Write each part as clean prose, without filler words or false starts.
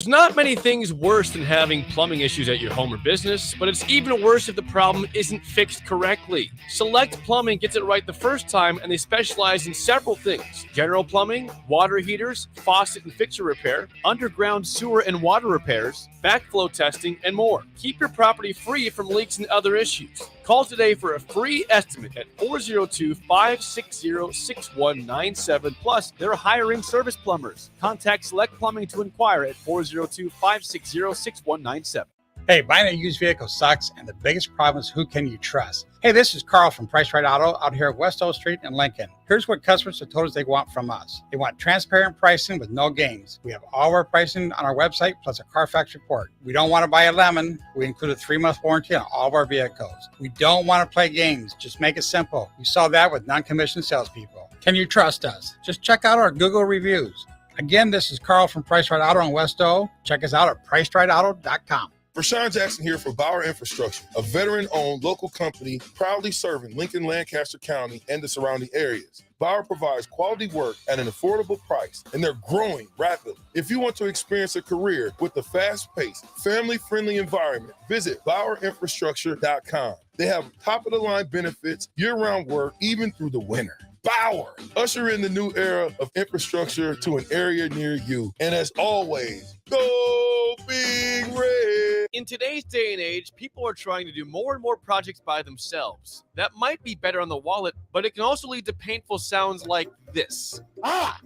There's not many things worse than having plumbing issues at your home or business, but it's even worse if the problem isn't fixed correctly. Select Plumbing gets it right the first time, and they specialize in several things: general plumbing, water heaters, faucet and fixture repair, underground sewer and water repairs, backflow testing, and more. Keep your property free from leaks and other issues. Call today for a free estimate at 402-560-6197. Plus, they're hiring service plumbers. Contact Select Plumbing to inquire at 402-560-6197. Hey, buying a used vehicle sucks, and the biggest problem is who can you trust? Hey, this is Carl from Price Right Auto out here at West O Street in Lincoln. Here's what customers have told us they want from us. They want transparent pricing with no games. We have all of our pricing on our website, plus a Carfax report. We don't want to buy a lemon. We include a 3-month warranty on all of our vehicles. We don't want to play games. Just make it simple. We saw that with non-commissioned salespeople. Can you trust us? Just check out our Google reviews. Again, this is Carl from Price Right Auto in West O. Check us out at pricerightauto.com. Rashawn Jackson here for Bauer Infrastructure, a veteran-owned local company proudly serving Lincoln, Lancaster County, and the surrounding areas. Bauer provides quality work at an affordable price, and they're growing rapidly. If you want to experience a career with a fast-paced, family-friendly environment, visit BauerInfrastructure.com. They have top-of-the-line benefits, year-round work, even through the winter. Bauer, usher in the new era of infrastructure to an area near you. And as always, go Big Red. In today's day and age, people are trying to do more and more projects by themselves. That might be better on the wallet, but it can also lead to painful sounds like this. Ow!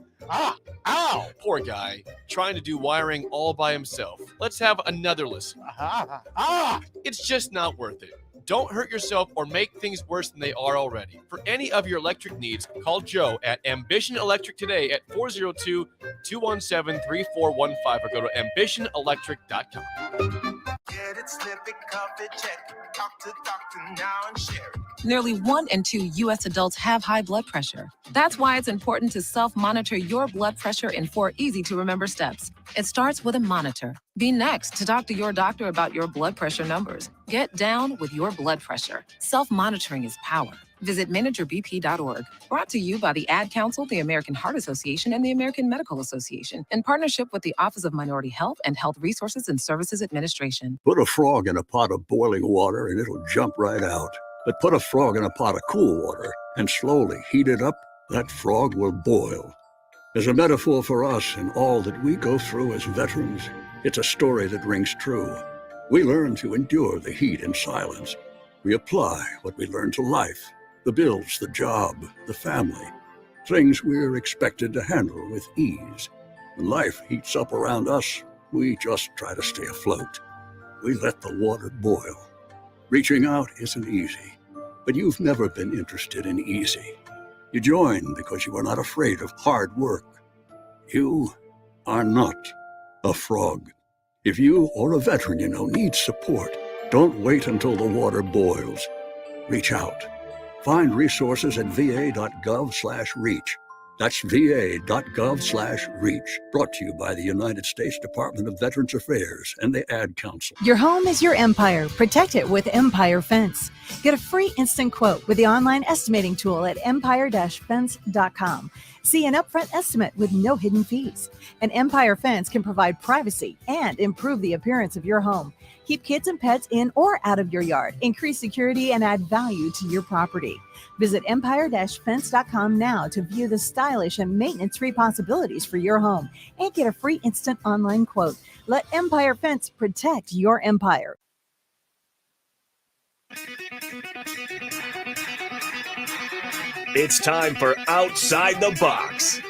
Poor guy, trying to do wiring all by himself. Let's have another listen. It's just not worth it. Don't hurt yourself or make things worse than they are already. For any of your electric needs, call Joe at Ambition Electric today at 402-217-3415 or go to ambitionelectric.com. Get it, slip it, cuff it, check it. Talk to doctor now and share it. Nearly 1 in 2 U.S. adults have high blood pressure. That's why it's important to self-monitor your blood pressure in 4 easy-to-remember steps. It starts with a monitor. Be next to talk to your doctor about your blood pressure numbers. Get down with your blood pressure. Self-monitoring is power. Visit manageyourbp.org. Brought to you by the Ad Council, the American Heart Association, and the American Medical Association, in partnership with the Office of Minority Health and Health Resources and Services Administration. Put a frog in a pot of boiling water and it'll jump right out. But put a frog in a pot of cool water and slowly heat it up, that frog will boil. As a metaphor for us and all that we go through as veterans, it's a story that rings true. We learn to endure the heat in silence. We apply what we learn to life. The bills, the job, the family, things we're expected to handle with ease. When life heats up around us, we just try to stay afloat. We let the water boil. Reaching out isn't easy, but you've never been interested in easy. You join because you are not afraid of hard work. You are not a frog. If you or a veteran you know needs support, don't wait until the water boils. Reach out. Find resources at va.gov/reach. That's va.gov/reach. Brought to you by the United States Department of Veterans Affairs and the Ad Council. Your home is your empire. Protect it with Empire Fence. Get a free instant quote with the online estimating tool at empire-fence.com. See an upfront estimate with no hidden fees. An Empire Fence can provide privacy and improve the appearance of your home. Keep kids and pets in or out of your yard. Increase security and add value to your property. Visit empire-fence.com now to view the stylish and maintenance-free possibilities for your home and get a free instant online quote. Let Empire Fence protect your empire. It's time for Outside the Box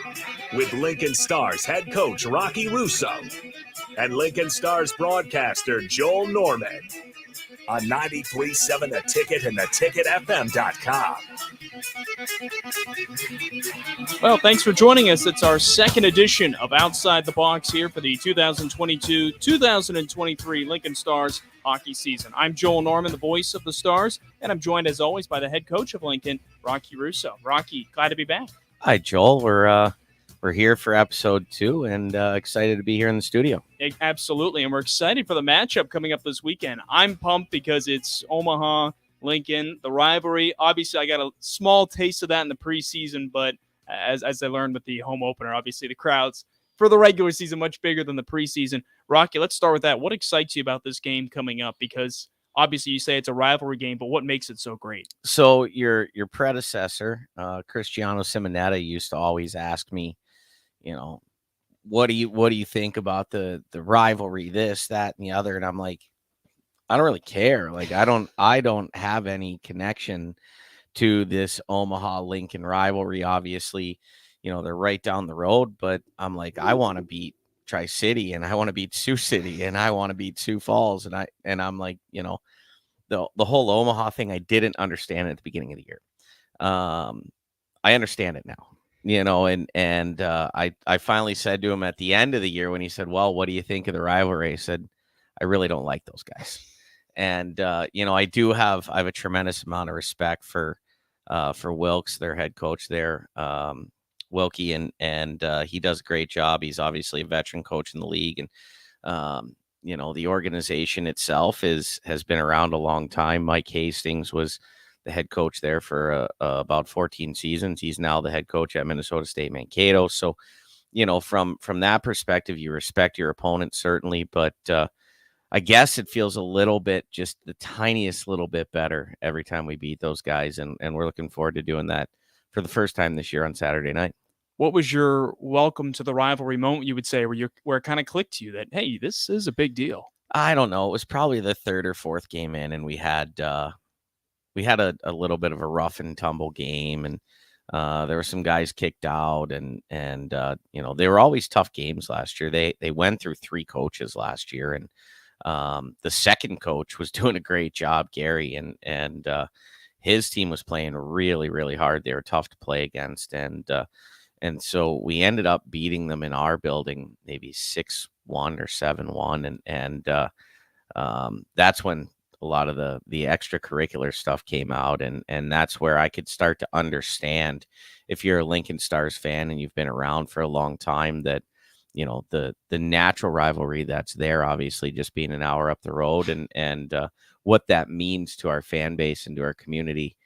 with Lincoln Stars head coach Rocky Russo and Lincoln Stars broadcaster Joel Norman on 93.7 The Ticket and theticketfm.com. Well, thanks for joining us. It's our second edition of Outside the Box here for the 2022-2023 Lincoln Stars hockey season. I'm Joel Norman, the voice of the Stars, and I'm joined as always by the head coach of Lincoln, Rocky Russo. Rocky, glad to be back. Hi, Joel. We're here for episode 2 and excited to be here in the studio. Absolutely, and we're excited for the matchup coming up this weekend. I'm pumped because it's Omaha, Lincoln, the rivalry. Obviously, I got a small taste of that in the preseason, but as I learned with the home opener, obviously the crowds for the regular season, much bigger than the preseason. Rocky, let's start with that. What excites you about this game coming up? Because obviously you say it's a rivalry game, but what makes it so great? So your predecessor, Cristiano Simonetta, used to always ask me, what do you think about the rivalry, this, that, and the other? And I'm like, I don't really care. Like, I don't have any connection to this Omaha Lincoln rivalry. Obviously, they're right down the road, but I'm like, I want to beat Tri-City, and I want to beat Sioux City, and I want to beat Sioux Falls. And I'm like, the whole Omaha thing, I didn't understand at the beginning of the year. I understand it now, and I finally said to him at the end of the year when he said, well, what do you think of the rivalry? I said, I really don't like those guys. And, I have a tremendous amount of respect for Wilkes, their head coach there, Wilkie, and he does a great job. He's obviously a veteran coach in the league. And, the organization itself has been around a long time. Mike Hastings was the head coach there for about 14 seasons. He's now the head coach at Minnesota State Mankato. So, from that perspective, you respect your opponent, certainly, but I guess it feels a little bit, just the tiniest little bit better every time we beat those guys. And we're looking forward to doing that for the first time this year on Saturday night. What was your welcome to the rivalry moment, you would say, where it kind of clicked to you that, hey, this is a big deal? I don't know. It was probably the third or fourth game in, and we had a little bit of a rough and tumble game, and there were some guys kicked out, and they were always tough games last year. They went through 3 coaches last year, and the second coach was doing a great job, Gary, and his team was playing really, really hard. They were tough to play against, and so we ended up beating them in our building, maybe 6-1 or 7-1, and that's when a lot of the extracurricular stuff came out, and that's where I could start to understand, if you're a Lincoln Stars fan and you've been around for a long time, that the natural rivalry that's there, obviously just being an hour up the road, and what that means to our fan base and to our community,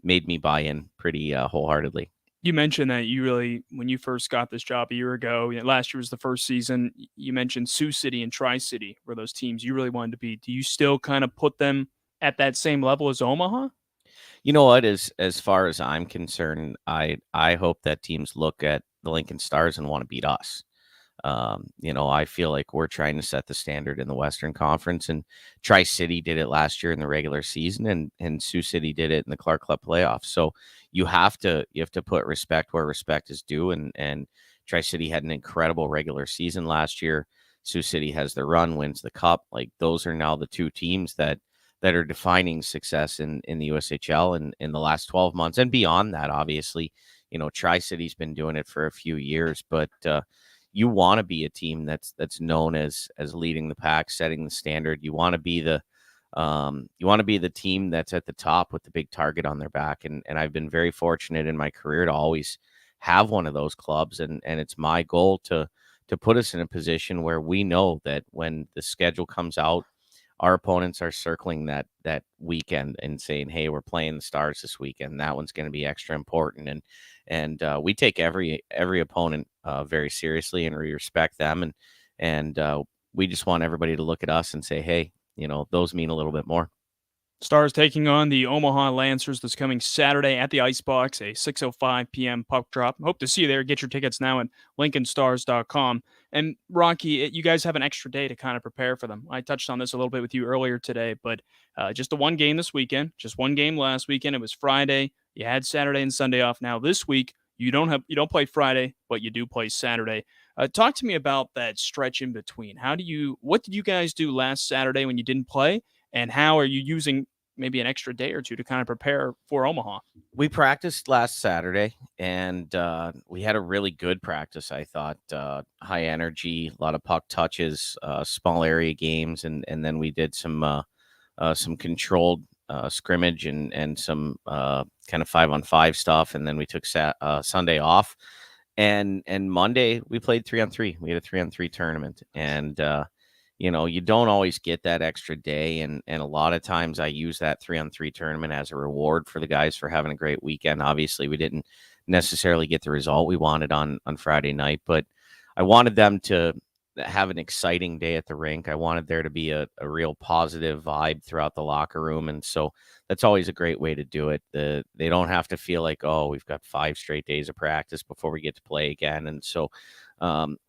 made me buy in pretty wholeheartedly. You mentioned that you really, when you first got this job a year ago, last year was the first season, you mentioned Sioux City and Tri-City were those teams you really wanted to beat. Do you still kind of put them at that same level as Omaha? You know what, as far as I'm concerned, I hope that teams look at the Lincoln Stars and want to beat us. I feel like we're trying to set the standard in the Western Conference, and Tri-City did it last year in the regular season, and Sioux City did it in the Clark Club playoffs. So you have to put respect where respect is due, and Tri-City had an incredible regular season last year. Sioux City has the run, wins the cup. Like, those are now the 2 teams that are defining success in the USHL in the last 12 months and beyond that. Obviously, Tri-City's been doing it for a few years, but you want to be a team that's known as leading the pack, setting the standard. You want to be the team that's at the top with the big target on their back. And I've been very fortunate in my career to always have one of those clubs. And it's my goal to put us in a position where we know that when the schedule comes out, our opponents are circling that weekend and saying, hey, we're playing the Stars this weekend. That one's going to be extra important. And we take every opponent very seriously, and we respect them. And we just want everybody to look at us and say, hey, those mean a little bit more. Stars taking on the Omaha Lancers this coming Saturday at the Icebox, a 6:05 p.m. puck drop. Hope to see you there. Get your tickets now at LincolnStars.com. And Rocky, you guys have an extra day to kind of prepare for them. I touched on this a little bit with you earlier today, but just the one game this weekend, just one game last weekend. It was Friday. You had Saturday and Sunday off. Now this week, you don't play Friday, but you do play Saturday. Talk to me about that stretch in between. What did you guys do last Saturday when you didn't play? And how are you using maybe an extra day or two to kind of prepare for Omaha? We practiced last Saturday, and we had a really good practice, I thought. High energy, a lot of puck touches, small area games, and then we did some controlled scrimmage and some kind of 5-on-5 stuff, and then we took Sunday off. And Monday we played 3-on-3. We had a 3-on-3 tournament, and you don't always get that extra day. And a lot of times I use that 3-on-3 tournament as a reward for the guys for having a great weekend. Obviously, we didn't necessarily get the result we wanted on Friday night, but I wanted them to have an exciting day at the rink. I wanted there to be a real positive vibe throughout the locker room. And so that's always a great way to do it. They don't have to feel like, oh, we've got 5 straight days of practice before we get to play again. And so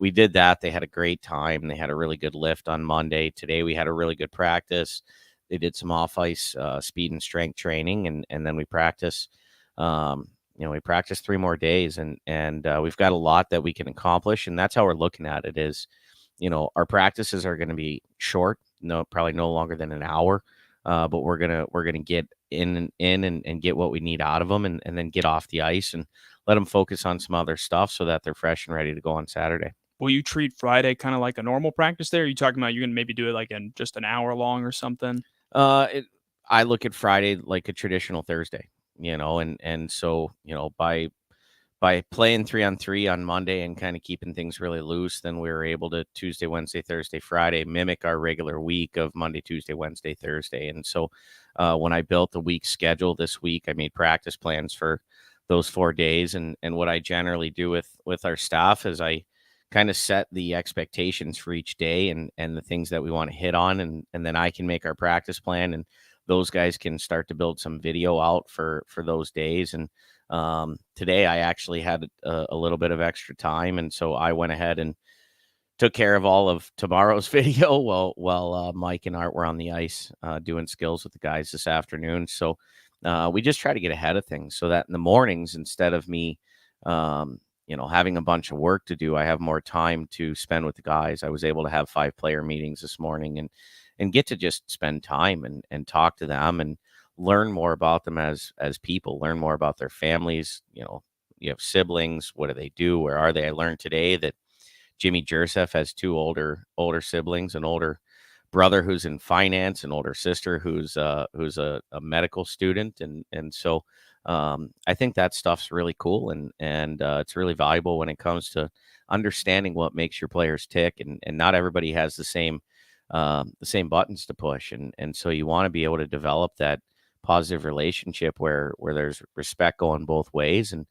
we did that. They had a great time. They had a really good lift on Monday. Today we had a really good practice. They did some off-ice speed and strength training, and then we practice. We practice 3 more days, and we've got a lot that we can accomplish, and that's how we're looking at it. Is our practices are going to be short, probably no longer than an hour, but we're gonna get in and get what we need out of them, and then get off the ice and let them focus on some other stuff so that they're fresh and ready to go on Saturday. Will you treat Friday kind of like a normal practice there? Are you talking about you're going to maybe do it like in just an hour long or something? I look at Friday like a traditional Thursday, and so by playing 3-on-3 on Monday and kind of keeping things really loose, then we were able to Tuesday, Wednesday, Thursday, Friday mimic our regular week of Monday, Tuesday, Wednesday, Thursday. And so when I built the week schedule this week, I made practice plans for those 4 days. And what I generally do with our staff is I kind of set the expectations for each day and the things that we want to hit on. And then I can make our practice plan, and those guys can start to build some video out for those days. And today I actually had a little bit of extra time, and so I went ahead and took care of all of tomorrow's video while Mike and Art were on the ice doing skills with the guys this afternoon. So we just try to get ahead of things so that in the mornings, instead of me having a bunch of work to do, I have more time to spend with the guys. I was able to have 5 player meetings this morning and get to just spend time and talk to them and learn more about them as people, learn more about their families. You have siblings. What do they do? Where are they? I learned today that Jimmy Jersef has 2 older siblings, an older brother who's in finance, an older sister who's a medical student. And so I think that stuff's really cool. And it's really valuable when it comes to understanding what makes your players tick. And not everybody has the same buttons to push. And so you want to be able to develop that positive relationship where there's respect going both ways, and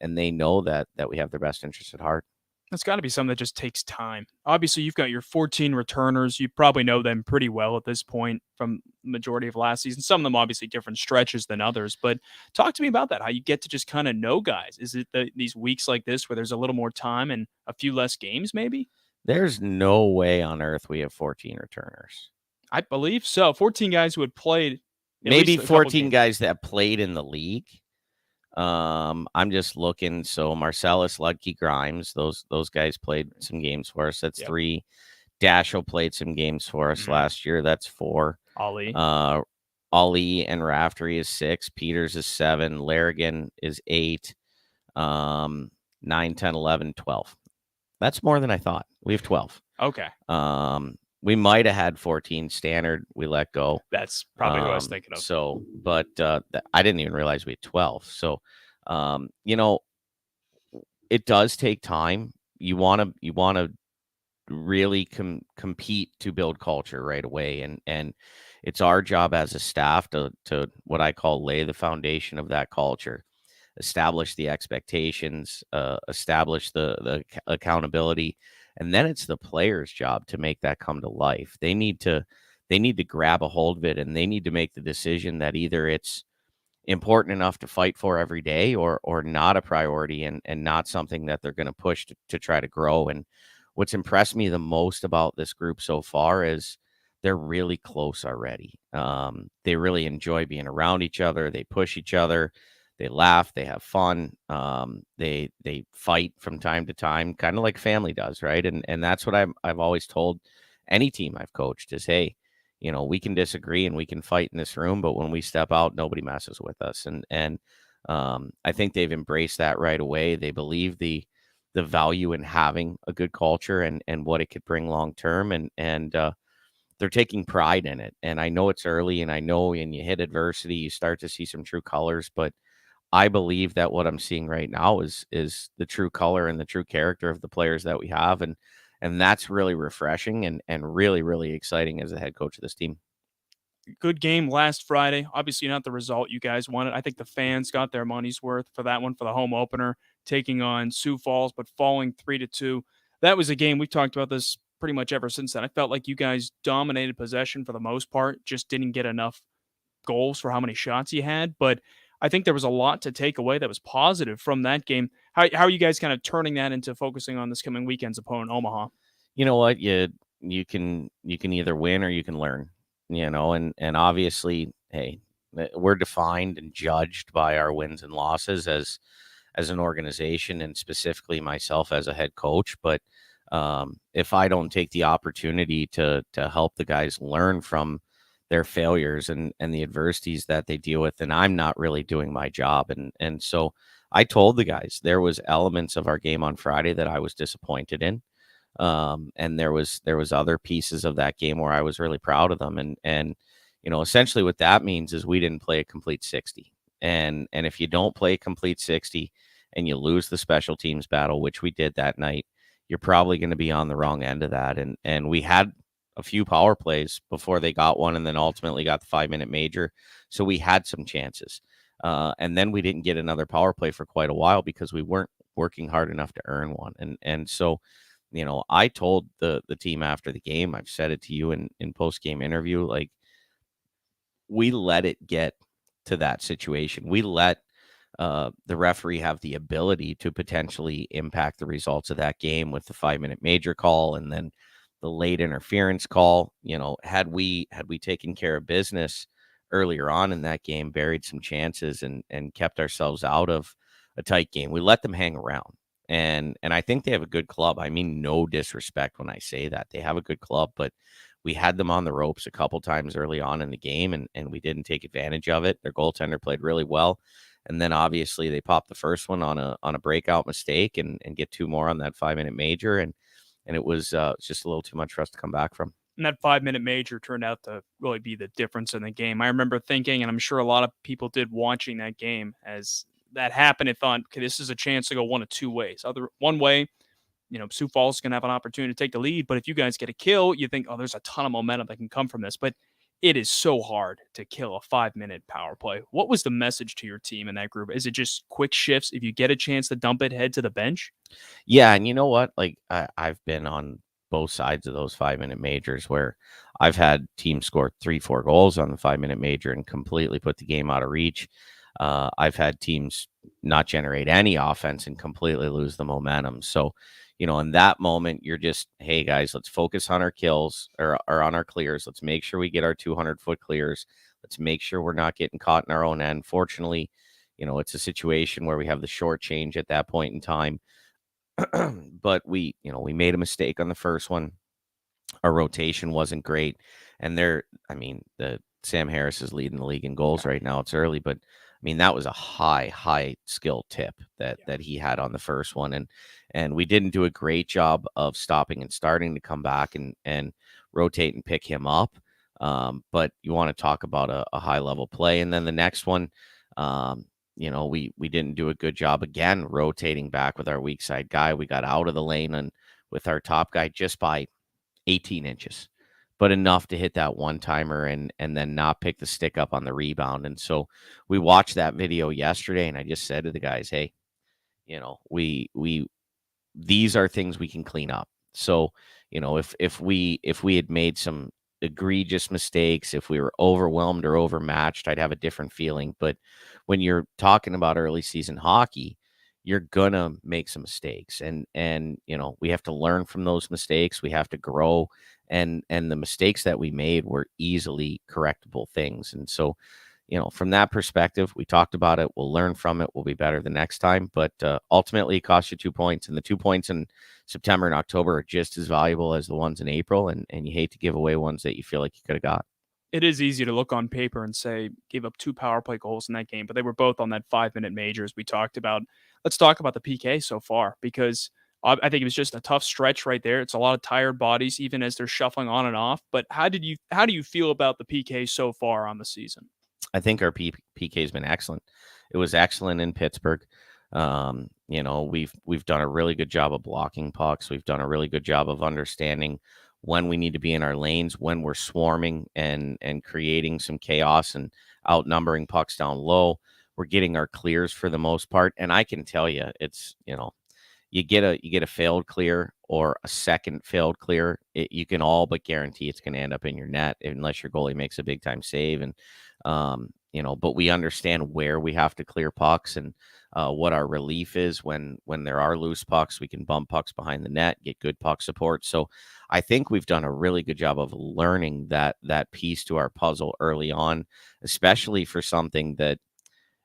they know that we have their best interests at heart. That's got to be something that just takes time. Obviously, you've got your 14 returners. You probably know them pretty well at this point from the majority of last season. Some of them obviously different stretches than others, but talk to me about that, how you get to just kind of know guys. Is it these weeks like this where there's a little more time and a few less games maybe? There's no way on earth we have 14 returners. I believe so. 14 guys who had played. Maybe 14 guys that played in the league. I'm just looking. So Marcellus, Ludke, Grimes, those guys played some games for us. That's 3. Dashiell played some games for us last year. That's 4. Ali and Raftery is 6. Peters is 7. Larrigan is 8. 9, 10, 11, 12. That's more than I thought. We have 12. Okay. We might have had 14 standard. We let go. That's probably what I was thinking of. So, but I didn't even realize we had 12. So, it does take time. You want to really compete to build culture right away. And it's our job as a staff to what I call lay the foundation of that culture, establish the expectations, establish the accountability. And then it's the player's job to make that come to life. They need to grab a hold of it, and they need to make the decision that either it's important enough to fight for every day or not a priority and not something that they're going to push to try to grow. And what's impressed me the most about this group so far is they're really close already. They really enjoy being around each other. They push each other. They laugh, they have fun, they fight from time to time, kind of like family does, right? And that's what I've always told any team I've coached is, hey, we can disagree and we can fight in this room, but when we step out, nobody messes with us. And I think they've embraced that right away. They believe the value in having a good culture and what it could bring long term, and they're taking pride in it. And I know it's early, and I know when you hit adversity, you start to see some true colors, but I believe that what I'm seeing right now is the true color and the true character of the players that we have. And that's really refreshing and really, really exciting as the head coach of this team. Good game last Friday. Obviously not the result you guys wanted. I think the fans got their money's worth for that one, for the home opener. taking on Sioux Falls, but falling 3-2. That was a game, we've talked about this pretty much ever since then. I felt like you guys dominated possession for the most part, just didn't get enough goals for how many shots you had. But I think there was a lot to take away that was positive from that game. How are you guys kind of turning that into focusing on this coming weekend's opponent, Omaha? You know what? You can either win or you can learn, and obviously, hey, we're defined and judged by our wins and losses as an organization, and specifically myself as a head coach. But if I don't take the opportunity to help the guys learn from their failures and the adversities that they deal with, then I'm not really doing my job. And so I told the guys there was elements of our game on Friday that I was disappointed in. And there was other pieces of that game where I was really proud of them. And essentially what that means is we didn't play a complete 60. And if you don't play a complete 60 and you lose the special teams battle, which we did that night, you're probably going to be on the wrong end of that. And we had a few power plays before they got one, and then ultimately got the 5-minute major. So we had some chances. And then we didn't get another power play for quite a while because we weren't working hard enough to earn one. And so, I told the team after the game, I've said it to you in post-game interview, like, we let it get to that situation. We let the referee have the ability to potentially impact the results of that game with the 5-minute major call and then the late interference call. Had we taken care of business earlier on in that game, buried some chances and kept ourselves out of a tight game, we let them hang around. And I think they have a good club. I mean, no disrespect when I say that. They have a good club, but we had them on the ropes a couple times early on in the game, and we didn't take advantage of it. Their goaltender played really well. And then obviously they popped the first one on a breakout mistake and get 2 more on that 5-minute major. And it was just a little too much for us to come back from. And that 5-minute major turned out to really be the difference in the game. I remember thinking, and I'm sure a lot of people did watching that game, as that happened, and thought, okay, this is a chance to go one of two ways. One way, Sioux Falls is going to have an opportunity to take the lead, but if you guys get a kill, you think, oh, there's a ton of momentum that can come from this. But it is so hard to kill a 5-minute power play. What was the message to your team in that group? Is it just quick shifts? If you get a chance to dump it, head to the bench? Yeah, and you know what? Like, I've been on both sides of those 5-minute majors where I've had teams score 3-4 goals on the 5-minute major and completely put the game out of reach. I've had teams not generate any offense and completely lose the momentum. So, in that moment, you're just, hey, guys, let's focus on our kills or on our clears. Let's make sure we get our 200-foot clears. Let's make sure we're not getting caught in our own end. Fortunately, it's a situation where we have the short change at that point in time. But we made a mistake on the first one. Our rotation wasn't great. And the Sam Harris is leading the league in goals right now. It's early, but that was a high skill tip that he had on the first one. And we didn't do a great job of stopping and starting to come back and rotate and pick him up. But you want to talk about a high level play. And then the next one, we didn't do a good job again, rotating back with our weak side guy. We got out of the lane and with our top guy just by 18 inches. But enough to hit that one-timer and then not pick the stick up on the rebound. And so we watched that video yesterday, and I just said to the guys, hey, these are things we can clean up. So, if we had made some egregious mistakes, if we were overwhelmed or overmatched, I'd have a different feeling. But when you're talking about early season hockey, you're gonna make some mistakes, and we have to learn from those mistakes. We have to grow, and the mistakes that we made were easily correctable things. And so, from that perspective, we talked about it. We'll learn from it. We'll be better the next time. But ultimately, it cost you 2 points, and the 2 points in September and October are just as valuable as the ones in April. And you hate to give away ones that you feel like you could have got. It is easy to look on paper and say gave up 2 power play goals in that game, but they were both on that 5-minute major, as we talked about. Let's talk about the PK so far, because I think it was just a tough stretch right there. It's a lot of tired bodies, even as they're shuffling on and off. But how do you feel about the PK so far on the season? I think our PK has been excellent. It was excellent in Pittsburgh. We've done a really good job of blocking pucks. We've done a really good job of understanding when we need to be in our lanes, when we're swarming and creating some chaos and outnumbering pucks down low. we're getting our clears for the most part. And I can tell you, it's, you get a failed clear or a second failed clear, you can all but guarantee it's going to end up in your net unless your goalie makes a big time save. And but we understand where we have to clear pucks and what our relief is when there are loose pucks. We can bump pucks behind the net, get good puck support. So I think we've done a really good job of learning that piece to our puzzle early on, especially for something that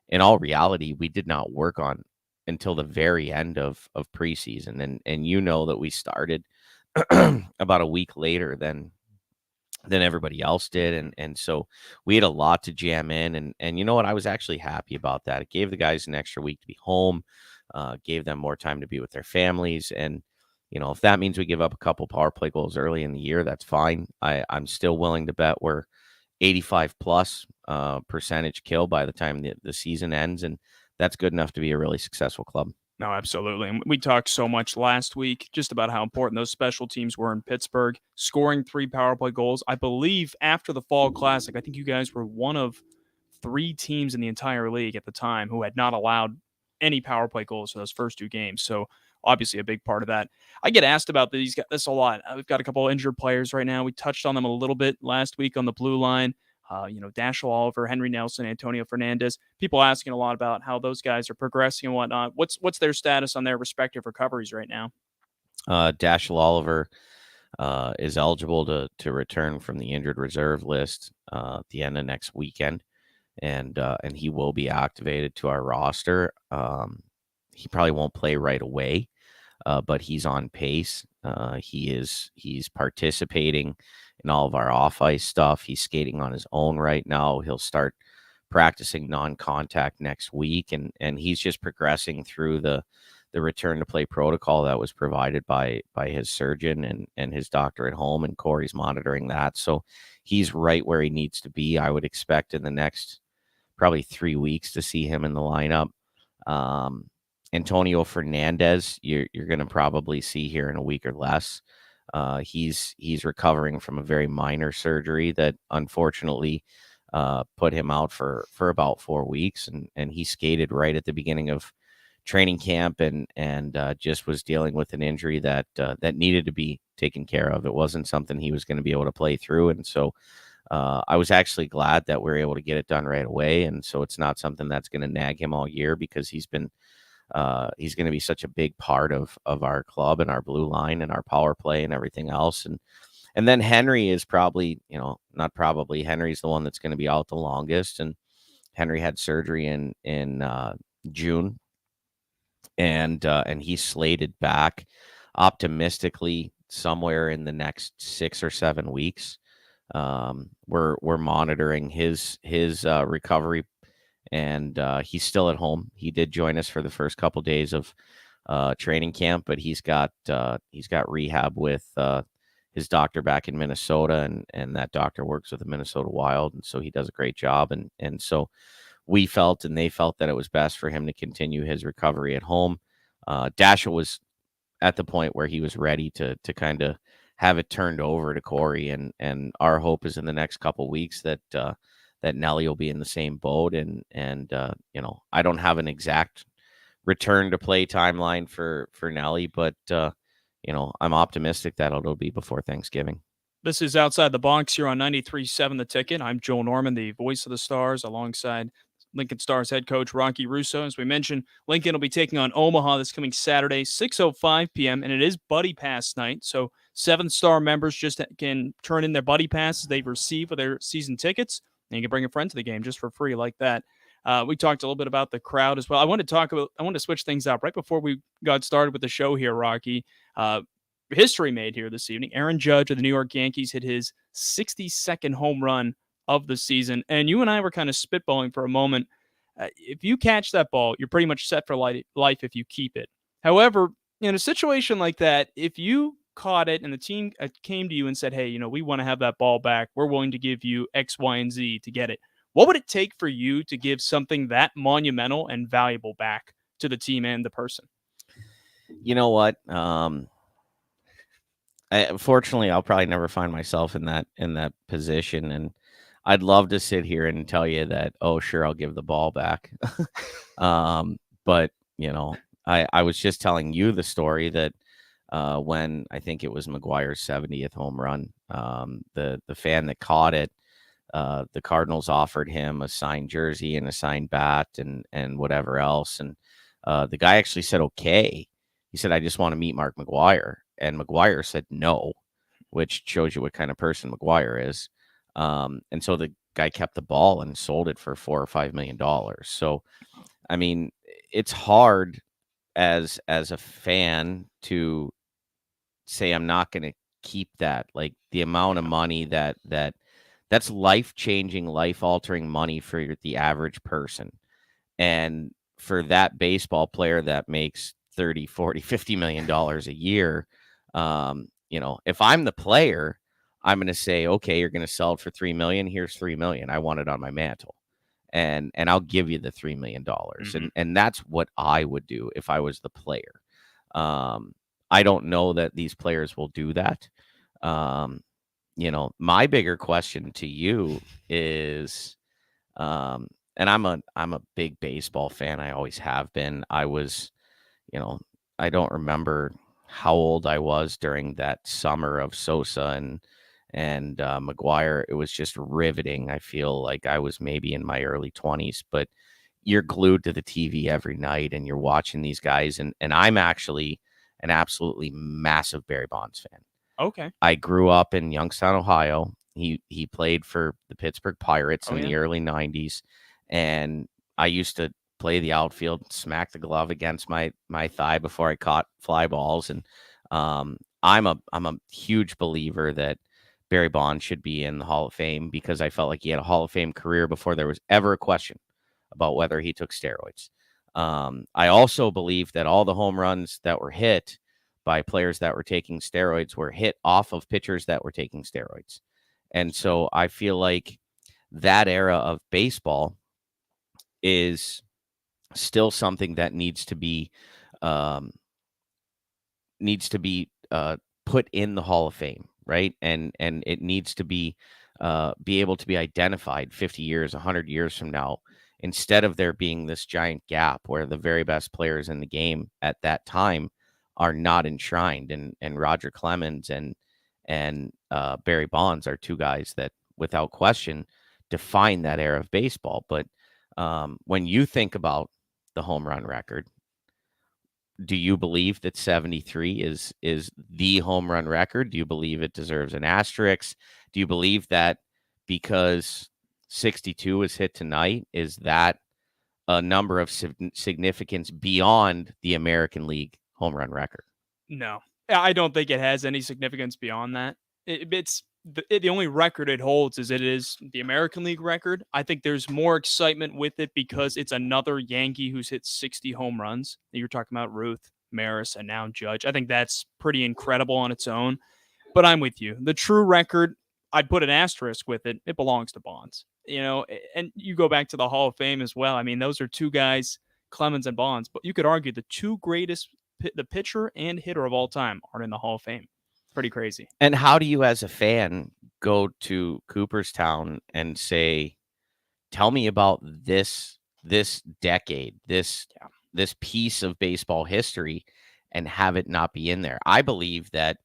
in all reality we did not work on until the very end of preseason. And that we started about a week later than everybody else did. And so we had a lot to jam in. And you know what? I was actually happy about that. It gave the guys an extra week to be home, gave them more time to be with their families. And, if that means we give up a couple power play goals early in the year, that's fine. I'm still willing to bet we're 85 plus percentage kill by the time the season ends. And that's good enough to be a really successful club. No, absolutely. And we talked so much last week just about how important those special teams were in Pittsburgh, scoring 3 power play goals. I believe after the Fall Classic, I think you guys were one of 3 teams in the entire league at the time who had not allowed any power play goals for those first 2 games. So obviously a big part of that. I get asked about this a lot. We've got a couple of injured players right now. We touched on them a little bit last week on the blue line. Dashiell Oliver, Henry Nelson, Antonio Fernandez. People asking a lot about how those guys are progressing and whatnot. What's their status on their respective recoveries right now? Dashiell Oliver is eligible to return from the injured reserve list at the end of next weekend, and he will be activated to our roster. He probably won't play right away, but he's on pace. He's participating in all of our off-ice stuff. He's skating on his own right now. He'll start practicing non-contact next week, and he's just progressing through the return to play protocol that was provided by his surgeon and his doctor at home, and Corey's monitoring that. So he's right where he needs to be. I would expect in the next probably 3 weeks to see him in the lineup. Antonio Fernandez, you're going to probably see here in a week or less. He's recovering from a very minor surgery that unfortunately put him out for about 4 weeks, and he skated right at the beginning of training camp and just was dealing with an injury that needed to be taken care of. It wasn't something he was going to be able to play through, and so I was actually glad that we were able to get it done right away. And so it's not something that's going to nag him all year, because he's going to be such a big part of our club and our blue line and our power play and everything else. And then Henry is probably, Henry's the one that's going to be out the longest. And Henry had surgery in June, and he's slated back optimistically somewhere in the next 6 or 7 weeks. We're monitoring his recovery, and he's still at home. He did join us for the first couple days of training camp, but he's got rehab with his doctor back in Minnesota, and that doctor works with the Minnesota Wild, and so he does a great job. And so we felt, and they felt, that it was best for him to continue his recovery at home. Dashiell was at the point where he was ready to kind of have it turned over to Corey, and our hope is in the next couple weeks that Nelly will be in the same boat. And I don't have an exact return to play timeline for Nelly, but I'm optimistic that it'll be before Thanksgiving. This is Outside the Box here on 93.7 The Ticket. I'm Joel Norman, the voice of the Stars, alongside Lincoln Stars head coach Rocky Russo. As we mentioned, Lincoln will be taking on Omaha this coming Saturday, 6:05 p.m., and it is Buddy Pass night. So 7-star members just can turn in their Buddy Passes they receive with their season tickets, and you can bring a friend to the game just for free like that. We talked a little bit about the crowd as well. I want to switch things up right before we got started with the show here, Rocky. History made here this evening. Aaron Judge of the New York Yankees hit his 62nd home run of the season, and you and I were kind of spitballing for a moment. If you catch that ball, you're pretty much set for life if you keep it. However, in a situation like that, if you caught it and the team came to you and said, hey, we want to have that ball back, we're willing to give you X, Y, and Z to get it, what would it take for you to give something that monumental and valuable back to the team and the person? You know what? Unfortunately, I'll probably never find myself in that position. And I'd love to sit here and tell you that, oh, sure, I'll give the ball back. But, I was just telling you the story that when I think it was McGuire's 70th home run, the fan that caught it, the Cardinals offered him a signed jersey and a signed bat and whatever else. And the guy actually said, okay. He said, I just want to meet Mark McGuire. And McGuire said no, which shows you what kind of person McGuire is. And so the guy kept the ball and sold it for $4 or $5 million. So, I mean, it's hard as a fan to say, I'm not going to keep that. Like the amount of money that's life-changing, life-altering money for the average person. And for that baseball player that makes 30, 40, $50 million a year, if I'm the player, I'm going to say, okay, you're going to sell it for $3 million. Here's $3 million. I want it on my mantle. And I'll give you the $3 million. And that's what I would do if I was the player. I don't know that these players will do that. My bigger question to you is, and I'm a big baseball fan. I always have been. I was, I don't remember how old I was during that summer of Sosa and McGuire. It was just riveting. I feel like I was maybe in my early 20s, but you're glued to the TV every night and you're watching these guys. And I'm actually an absolutely massive Barry Bonds fan. Okay. I grew up in Youngstown, Ohio. He played for the Pittsburgh Pirates in the early 90s. And I used to play the outfield, smack the glove against my thigh before I caught fly balls. And I'm a huge believer that Barry Bonds should be in the Hall of Fame because I felt like he had a Hall of Fame career before there was ever a question about whether he took steroids. I also believe that all the home runs that were hit by players that were taking steroids were hit off of pitchers that were taking steroids. And so I feel like that era of baseball is still something that needs to be put in the Hall of Fame, right? And it needs to be able to be identified 50 years, 100 years from now, instead of there being this giant gap where the very best players in the game at that time are not enshrined. And Roger Clemens and Barry Bonds are two guys that, without question, define that era of baseball. But when you think about the home run record, do you believe that 73 is the home run record? Do you believe it deserves an asterisk? Do you believe that because 62 was hit tonight, is that a number of significance beyond the American League home run record? No, I don't think it has any significance beyond that. It's the only record it holds is the American League record. I think there's more excitement with it because it's another Yankee who's hit 60 home runs. You're talking about Ruth, Maris, and now Judge. I think that's pretty incredible on its own. But I'm with you. The true record, I'd put an asterisk with it. It belongs to Bonds. And you go back to the Hall of Fame as well. I mean, those are two guys, Clemens and Bonds. But you could argue the two greatest, the pitcher and hitter of all time, are in the Hall of Fame. Pretty crazy. And how do you, as a fan, go to Cooperstown and say, tell me about this decade, this piece of baseball history, and have it not be in there? I believe that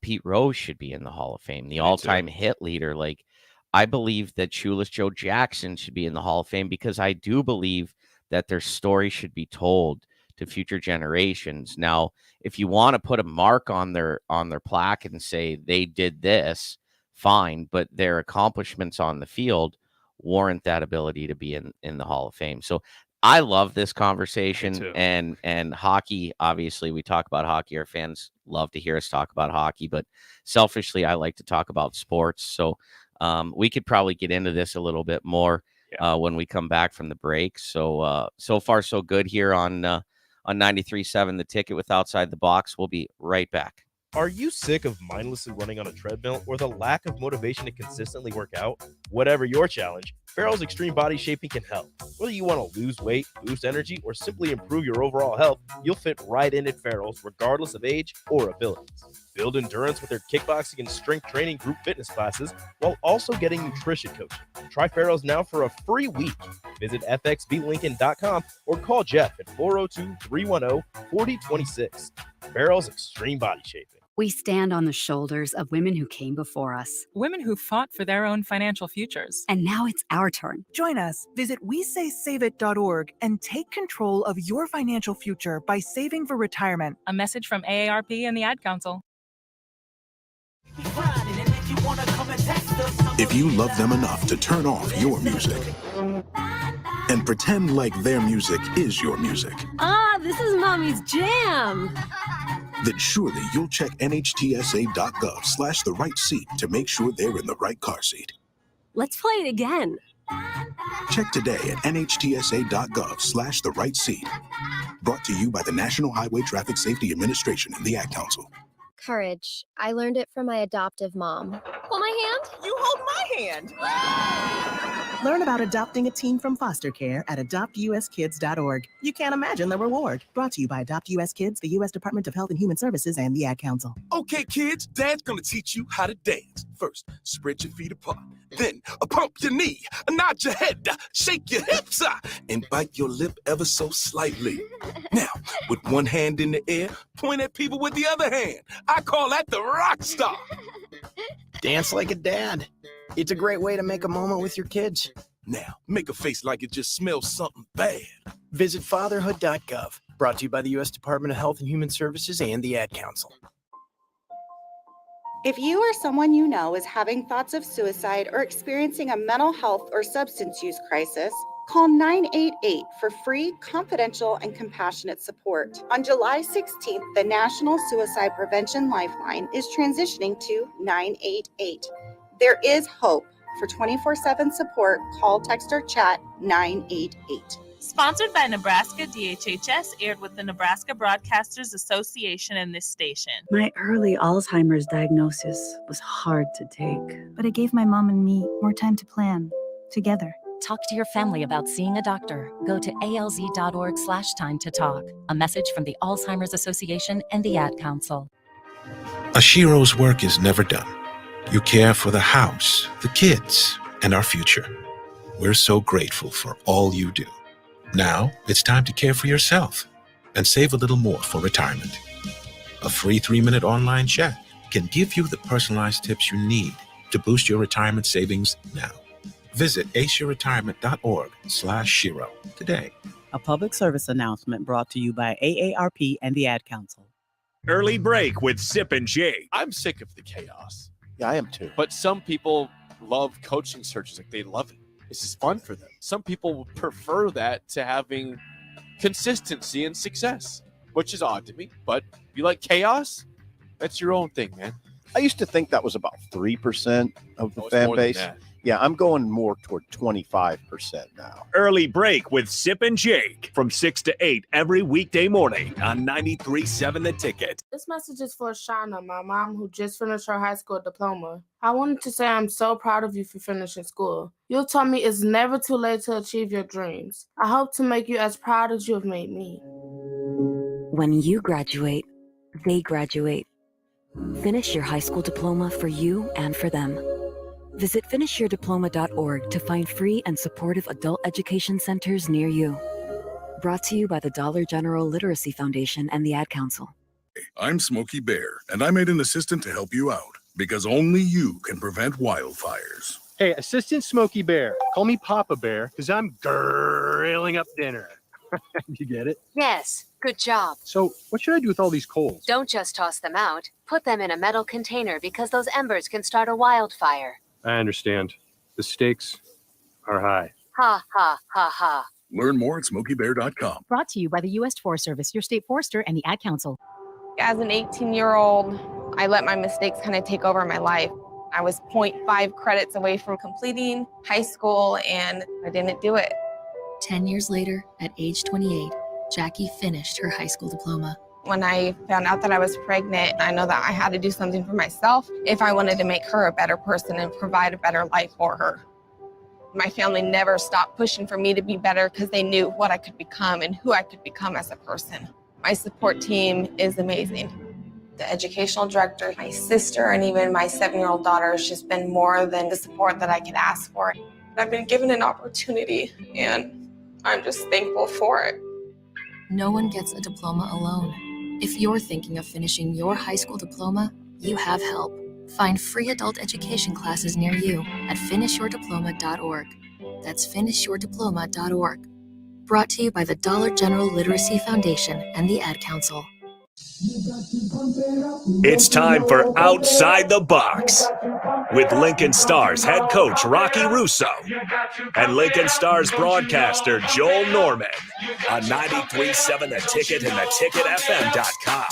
Pete Rose should be in the Hall of Fame, the all-time hit leader. Like, I believe that Shoeless Joe Jackson should be in the Hall of Fame because I do believe that their story should be told to future generations. Now, if you want to put a mark on their plaque and say they did this, fine, but their accomplishments on the field warrant that ability to be in the Hall of Fame. So I love this conversation. And hockey, obviously, we talk about hockey. Our fans love to hear us talk about hockey, but selfishly, I like to talk about sports. So we could probably get into this a little bit more when we come back from the break. So so far, so good here on 93.7 The Ticket with Outside the Box. We'll be right back. Are you sick of mindlessly running on a treadmill or the lack of motivation to consistently work out? Whatever your challenge, Farrell's Extreme Body Shaping can help. Whether you want to lose weight, boost energy, or simply improve your overall health, you'll fit right in at Farrell's regardless of age or abilities. Build endurance with their kickboxing and strength training group fitness classes while also getting nutrition coaching. Try Farrell's now for a free week. Visit fxblincoln.com or call Jeff at 402-310-4026. Farrell's Extreme Body Shaping. We stand on the shoulders of women who came before us. Women who fought for their own financial futures. And now it's our turn. Join us. Visit WeSaySaveIt.org and take control of your financial future by saving for retirement. A message from AARP and the Ad Council. If you love them enough to turn off your music and pretend like their music is your music, this is Mommy's jam. then surely you'll check nhtsa.gov/the right seat to make sure they're in the right car seat. Let's play it again. Check today at nhtsa.gov/the right seat. Brought to you by the National Highway Traffic Safety Administration and the Ad Council. Courage. I learned it from my adoptive mom. Hold my hand. You hold my hand. Learn about adopting a teen from foster care at adoptuskids.org. You can't imagine the reward. Brought to you by Adopt US Kids, the U.S. Department of Health and Human Services, and the Ad Council. Okay, kids, Dad's gonna teach you how to dance. First, spread your feet apart. Then, pump your knee, nod your head, shake your hips, and bite your lip ever so slightly. Now, with one hand in the air, point at people with the other hand. I call that the rock star. Dance like a dad. It's a great way to make a moment with your kids. Now, make a face like it just smells something bad. Visit fatherhood.gov. Brought to you by the U.S. Department of Health and Human Services and the Ad Council. If you or someone you know is having thoughts of suicide or experiencing a mental health or substance use crisis, call 988 for free, confidential, and compassionate support. On July 16th, the National Suicide Prevention Lifeline is transitioning to 988. There is hope. For 24/7 support, call, text, or chat 988. Sponsored by Nebraska DHHS, aired with the Nebraska Broadcasters Association and this station. My early Alzheimer's diagnosis was hard to take, but it gave my mom and me more time to plan together. Talk to your family about seeing a doctor. Go to alz.org/time to talk. A message from the Alzheimer's Association and the Ad Council. Ashiro's work is never done. You care for the house, the kids, and our future. We're so grateful for all you do. Now it's time to care for yourself and save a little more for retirement. A free 3-minute online chat can give you the personalized tips you need to boost your retirement savings now. Visit aceyourretirement.org/Shiro today. A public service announcement brought to you by AARP and the Ad Council. Early break with Sip and Jake. I'm sick of the chaos. Yeah, I am too. But some people love coaching searches. Like, they love it. This is fun for them. Some people would prefer that to having consistency and success, which is odd to me. But if you like chaos, that's your own thing, man. I used to think that was about 3% of the it's fan more than base. that. Yeah, I'm going more toward 25% now. Early break with Sip and Jake from 6 to 8 every weekday morning on 93.7 The Ticket. This message is for Shauna, my mom, who just finished her high school diploma. I wanted to say I'm so proud of you for finishing school. You taught me it's never too late to achieve your dreams. I hope to make you as proud as you have made me. When you graduate, they graduate. Finish your high school diploma for you and for them. Visit finishyourdiploma.org to find free and supportive adult education centers near you. Brought to you by the Dollar General Literacy Foundation and the Ad Council. I'm Smokey Bear, and I made an assistant to help you out, because only you can prevent wildfires. Hey, Assistant Smokey Bear. Call me Papa Bear, because I'm grilling up dinner. You get it? Yes, good job. So, what should I do with all these coals? Don't just toss them out. Put them in a metal container because those embers can start a wildfire. I understand. The stakes are high. Ha, ha, ha, ha. Learn more at SmokeyBear.com. Brought to you by the U.S. Forest Service, your state forester, and the Ad Council. As an 18-year-old, I let my mistakes kind of take over my life. I was 0.5 credits away from completing high school, and I didn't do it. 10 years later, at age 28, Jackie finished her high school diploma. When I found out that I was pregnant, I know that I had to do something for myself if I wanted to make her a better person and provide a better life for her. My family never stopped pushing for me to be better because they knew what I could become and who I could become as a person. My support team is amazing. The educational director, my sister, and even my 7-year-old daughter has just been more than the support that I could ask for. I've been given an opportunity, and I'm just thankful for it. No one gets a diploma alone. If you're thinking of finishing your high school diploma, you have help. Find free adult education classes near you at finishyourdiploma.org. That's finishyourdiploma.org. Brought to you by the Dollar General Literacy Foundation and the Ad Council. It's time for Outside the Box with Lincoln Stars head coach Rocky Russo and Lincoln Stars broadcaster Joel Norman on 93.7 The Ticket and theticketfm.com.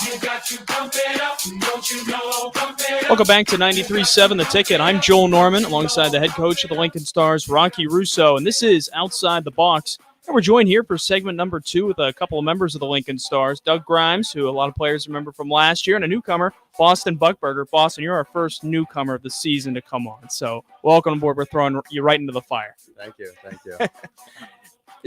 Welcome back to 93.7 The Ticket. I'm Joel Norman alongside the head coach of the Lincoln Stars, Rocky Russo, and this is Outside the Box. And we're joined here for segment number 2 with a couple of members of the Lincoln Stars. Doug Grimes, who a lot of players remember from last year, and a newcomer, Boston Buckberger. Boston, you're our first newcomer of the season to come on. So welcome aboard. We're throwing you right into the fire. Thank you.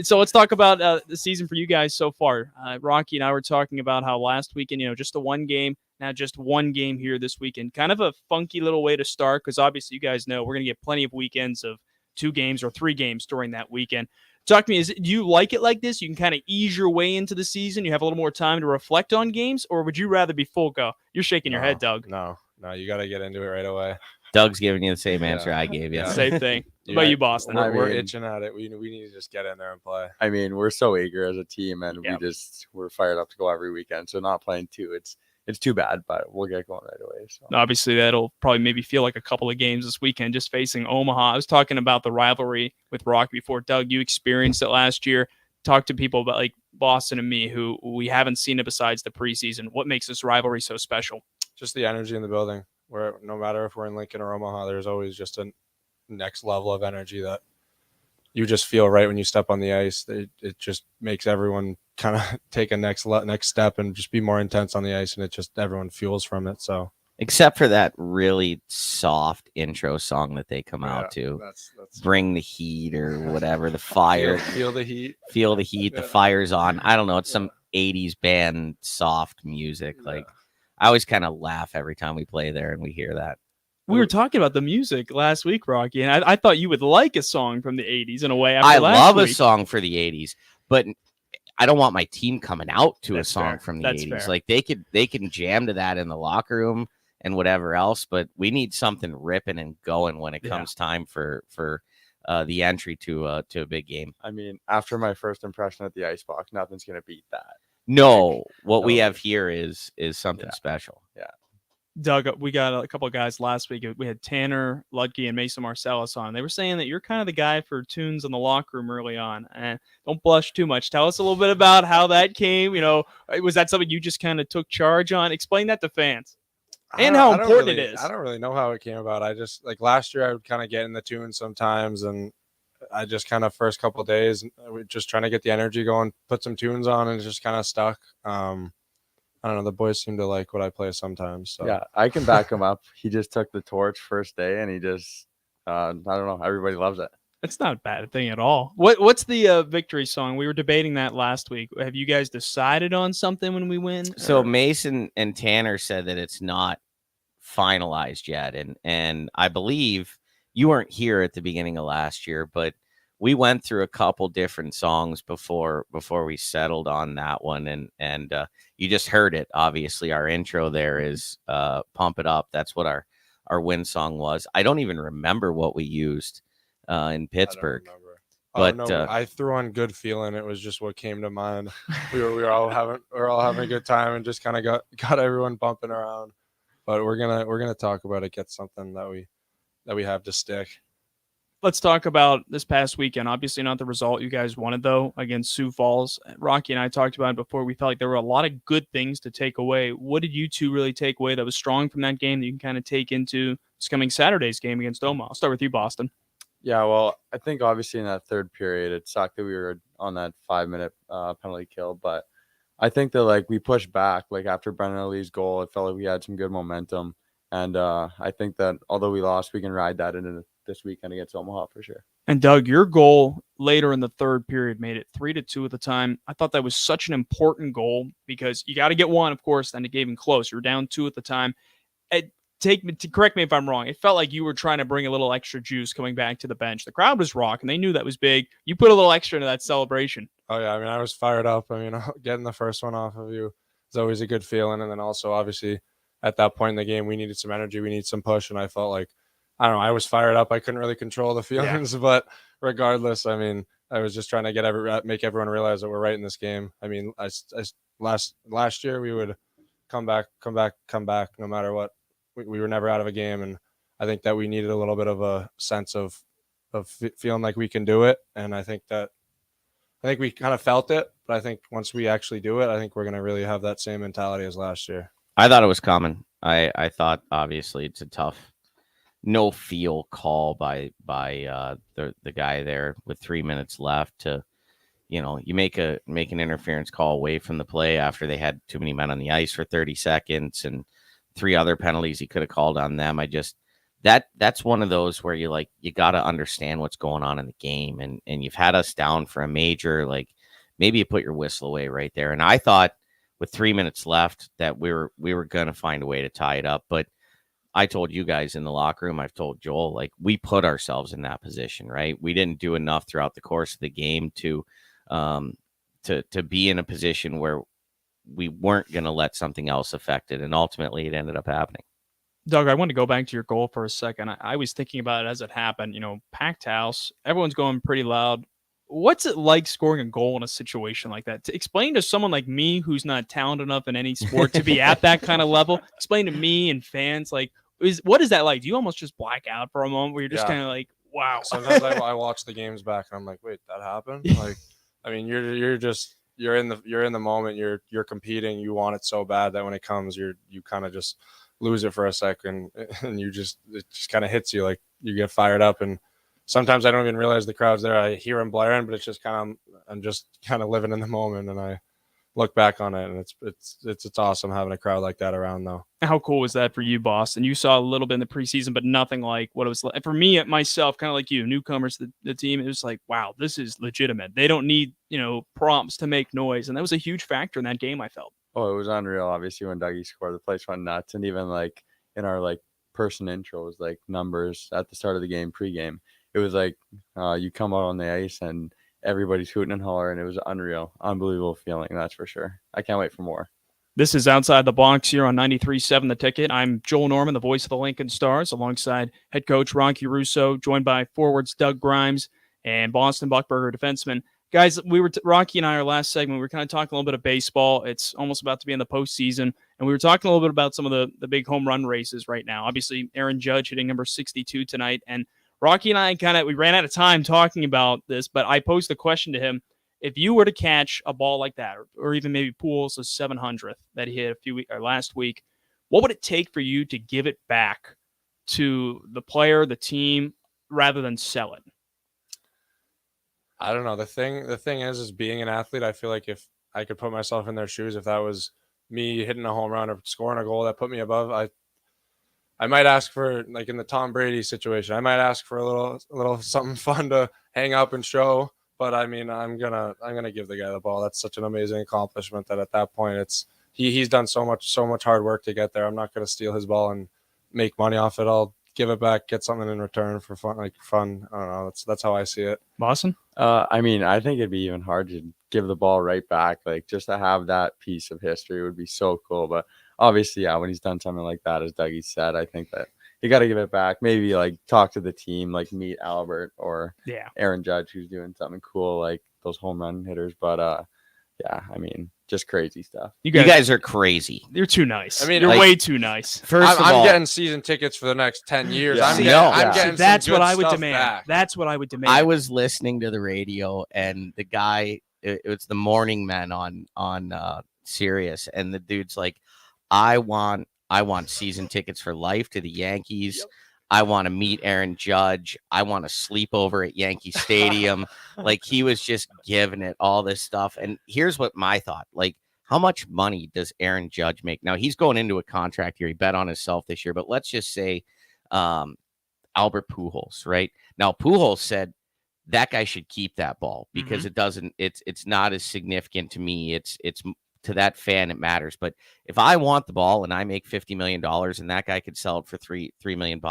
So let's talk about the season for you guys so far. Rocky and I were talking about how last weekend, just the one game, now just one game here this weekend. Kind of a funky little way to start because obviously you guys know we're going to get plenty of weekends of 2 games or 3 games during that weekend. Talk to me, do you like it like this? You can kind of ease your way into the season. You have a little more time to reflect on games, or would you rather be full go? You're shaking your head, Doug. No, you got to get into it right away. Doug's giving you the same answer I gave you. Same thing. What about you, Boston? We're itching at it. We need to just get in there and play. I mean, we're so eager as a team, and we're fired up to go every weekend. So not playing 2, it's too bad, but we'll get going right away. So. Obviously, that'll probably maybe feel like a couple of games this weekend, just facing Omaha. I was talking about the rivalry with Rocky before. Doug, you experienced it last year. Talk to people about like Boston and me, who we haven't seen it besides the preseason. What makes this rivalry so special? Just the energy in the building. Where no matter if we're in Lincoln or Omaha, there's always just a next level of energy that you just feel right when you step on the ice. It just makes everyone kind of take a next step and just be more intense on the ice, and it just everyone fuels from it. So except for that really soft intro song that they come out to, that's Bring the Heat or whatever, the fire. Feel the heat. Feel the heat. The fire's on. I don't know. It's some 80s band soft music. Like I always kind of laugh every time we play there and we hear that. We were talking about the music last week, Rocky, and I thought you would like a song from the 80s in a way. I love a song for the 80s, but I don't want my team coming out to a song from the 80s. Fair. Like they can jam to that in the locker room and whatever else, but we need something ripping and going when it comes time for the entry to a big game. I mean, after my first impression at the Icebox, nothing's gonna beat that. No, what we have here is something special. Yeah. Doug, we got a couple of guys last week. We had Tanner Ludke and Mason Marcellus on. They were saying that you're kind of the guy for tunes in the locker room early on. And don't blush too much. Tell us a little bit about how that came. Was that something you just kind of took charge on? Explain that to fans and how important it is. I don't really know how it came about. I just like last year I would kind of get in the tune sometimes, and I just kind of first couple of days we're just trying to get the energy going, put some tunes on, and it just kind of stuck. I don't know. The boys seem to like what I play sometimes. So. Yeah, I can back him up. He just took the torch first day, and he just, I don't know. Everybody loves it. It's not a bad thing at all. What's the victory song? We were debating that last week. Have you guys decided on something when we win? So Mason and Tanner said that it's not finalized yet, and I believe you weren't here at the beginning of last year, but we went through a couple different songs before we settled on that one, and you just heard it. Obviously, our intro there is "Pump It Up." That's what our win song was. I don't even remember what we used in Pittsburgh, but I threw on "Good Feeling." It was just what came to mind. we were all having a good time and just kind of got everyone bumping around. But we're gonna talk about it. Get something that we have to stick. Let's talk about this past weekend. Obviously not the result you guys wanted, though, against Sioux Falls. Rocky and I talked about it before. We felt like there were a lot of good things to take away. What did you two really take away that was strong from that game that you can kind of take into this coming Saturday's game against Omaha? I'll start with you, Boston. Yeah, well, I think obviously in that third period, it sucked that we were on that 5-minute penalty kill. But I think that, we pushed back. After Brennan Ali's goal, it felt like we had some good momentum. And I think that although we lost, we can ride that into this weekend against Omaha for sure. And Doug, your goal later in the third period made it 3-2 at the time. I thought that was such an important goal because you got to get one, of course, then it gave him close. You were down 2 at the time. Correct me if I'm wrong. It felt like you were trying to bring a little extra juice coming back to the bench. The crowd was rocking. They knew that was big. You put a little extra into that celebration. Oh yeah, I mean, I was fired up. I mean, getting the first one off of you is always a good feeling. And then also, obviously, at that point in the game, we needed some energy. We needed some push. And I felt like, I don't know, I was fired up. I couldn't really control the feelings. Yeah. But regardless, I mean, I was just trying to make everyone realize that we're right in this game. I mean, last year, we would come back, no matter what. We were never out of a game, and I think that we needed a little bit of a sense of feeling like we can do it. And I think we kind of felt it, but I think once we actually do it, I think we're going to really have that same mentality as last year. I thought it was coming. I thought obviously it's a tough no feel call by the guy there with 3 minutes left to, you make an interference call away from the play after they had too many men on the ice for 30 seconds and 3 other penalties he could have called on them. That's one of those where you got to understand what's going on in the game. And you've had us down for a major, like maybe you put your whistle away right there. And I thought with 3 minutes left that we were going to find a way to tie it up. But I told you guys in the locker room, I've told Joel, like we put ourselves in that position, right? We didn't do enough throughout the course of the game to be in a position where we weren't going to let something else affect it. And ultimately it ended up happening. Doug, I want to go back to your goal for a second. I was thinking about it as it happened, packed house, everyone's going pretty loud. What's it like scoring a goal in a situation like that? To explain to someone like me, who's not talented enough in any sport to be at that kind of level, explain to me and fans, like, what is that like? Do you almost just black out for a moment where you're just kind of like, wow. Sometimes I watch the games back and I'm like, wait, that happened? Like, I mean, you're in the moment, you're competing, you want it so bad that when it comes, you kind of just lose it for a second, and it just kind of hits you, like you get fired up. And sometimes I don't even realize the crowd's there. I hear them blaring, but it's just I'm just kind of living in the moment, and I look back on it, and it's awesome having a crowd like that around, though. How cool was that for you, Boston? You saw a little bit in the preseason, but nothing like what it was like. For me, myself, kind of like you, newcomers to the team, it was like, wow, this is legitimate. They don't need, prompts to make noise. And that was a huge factor in that game, I felt. Oh, it was unreal. Obviously, when Dougie scored, the place went nuts. And even like in our person intros, like numbers at the start of the game, pregame, it was like you come out on the ice and everybody's hooting and hollering. It was unreal, unbelievable feeling. That's for sure. I can't wait for more. This is Outside the Box here on 93.7 The Ticket. I'm Joel Norman, the voice of the Lincoln Stars, alongside head coach Rocky Russo, joined by forwards Doug Grimes and Boston Buckberger, defenseman. Guys, Rocky and I, our last segment, we were kind of talking a little bit of baseball. It's almost about to be in the postseason, and we were talking a little bit about some of the big home run races right now. Obviously, Aaron Judge hitting number 62 tonight, and Rocky and I we ran out of time talking about this, but I posed the question to him. If you were to catch a ball like that, or even maybe Pujols' 700th that he hit last week, what would it take for you to give it back to the player, the team, rather than sell it? I don't know. The thing is being an athlete, I feel like if I could put myself in their shoes, if that was me hitting a home run or scoring a goal that put me above, I might ask for, like in the Tom Brady situation, I might ask for a little something fun to hang up and show. But I mean, I'm gonna give the guy the ball. That's such an amazing accomplishment that at that point he's done so much hard work to get there. I'm not gonna steal his ball and make money off it. I'll give it back, get something in return for fun. I don't know. That's how I see it. Boston? I mean, I think it'd be even hard to give the ball right back. Like just to have that piece of history would be so cool. But obviously, yeah, when he's done something like that, as Dougie said, I think that you got to give it back. Maybe talk to the team, meet Albert or Aaron Judge, who's doing something cool like those home run hitters. But yeah, I mean, just crazy stuff. You guys are crazy. You're too nice. I mean, you're way too nice. First I'm getting season tickets for the next 10 years. Yeah. I'm getting that's some what good I would stuff demand. back. That's what I would demand. I was listening to the radio, and the guy, it was the Morning Men on Sirius, and the dude's like, I want season tickets for life to the Yankees. Yep. I want to meet Aaron Judge. I want to sleep over at Yankee Stadium. He was just giving it all this stuff. And here's what my thought, how much money does Aaron Judge make? Now he's going into a contract here. He bet on himself this year, but let's just say Albert Pujols, right? Now Pujols said that guy should keep that ball because it's not as significant to me. It's to that fan, it matters. But if I want the ball and I make $50 million and that guy could sell it for $3 million,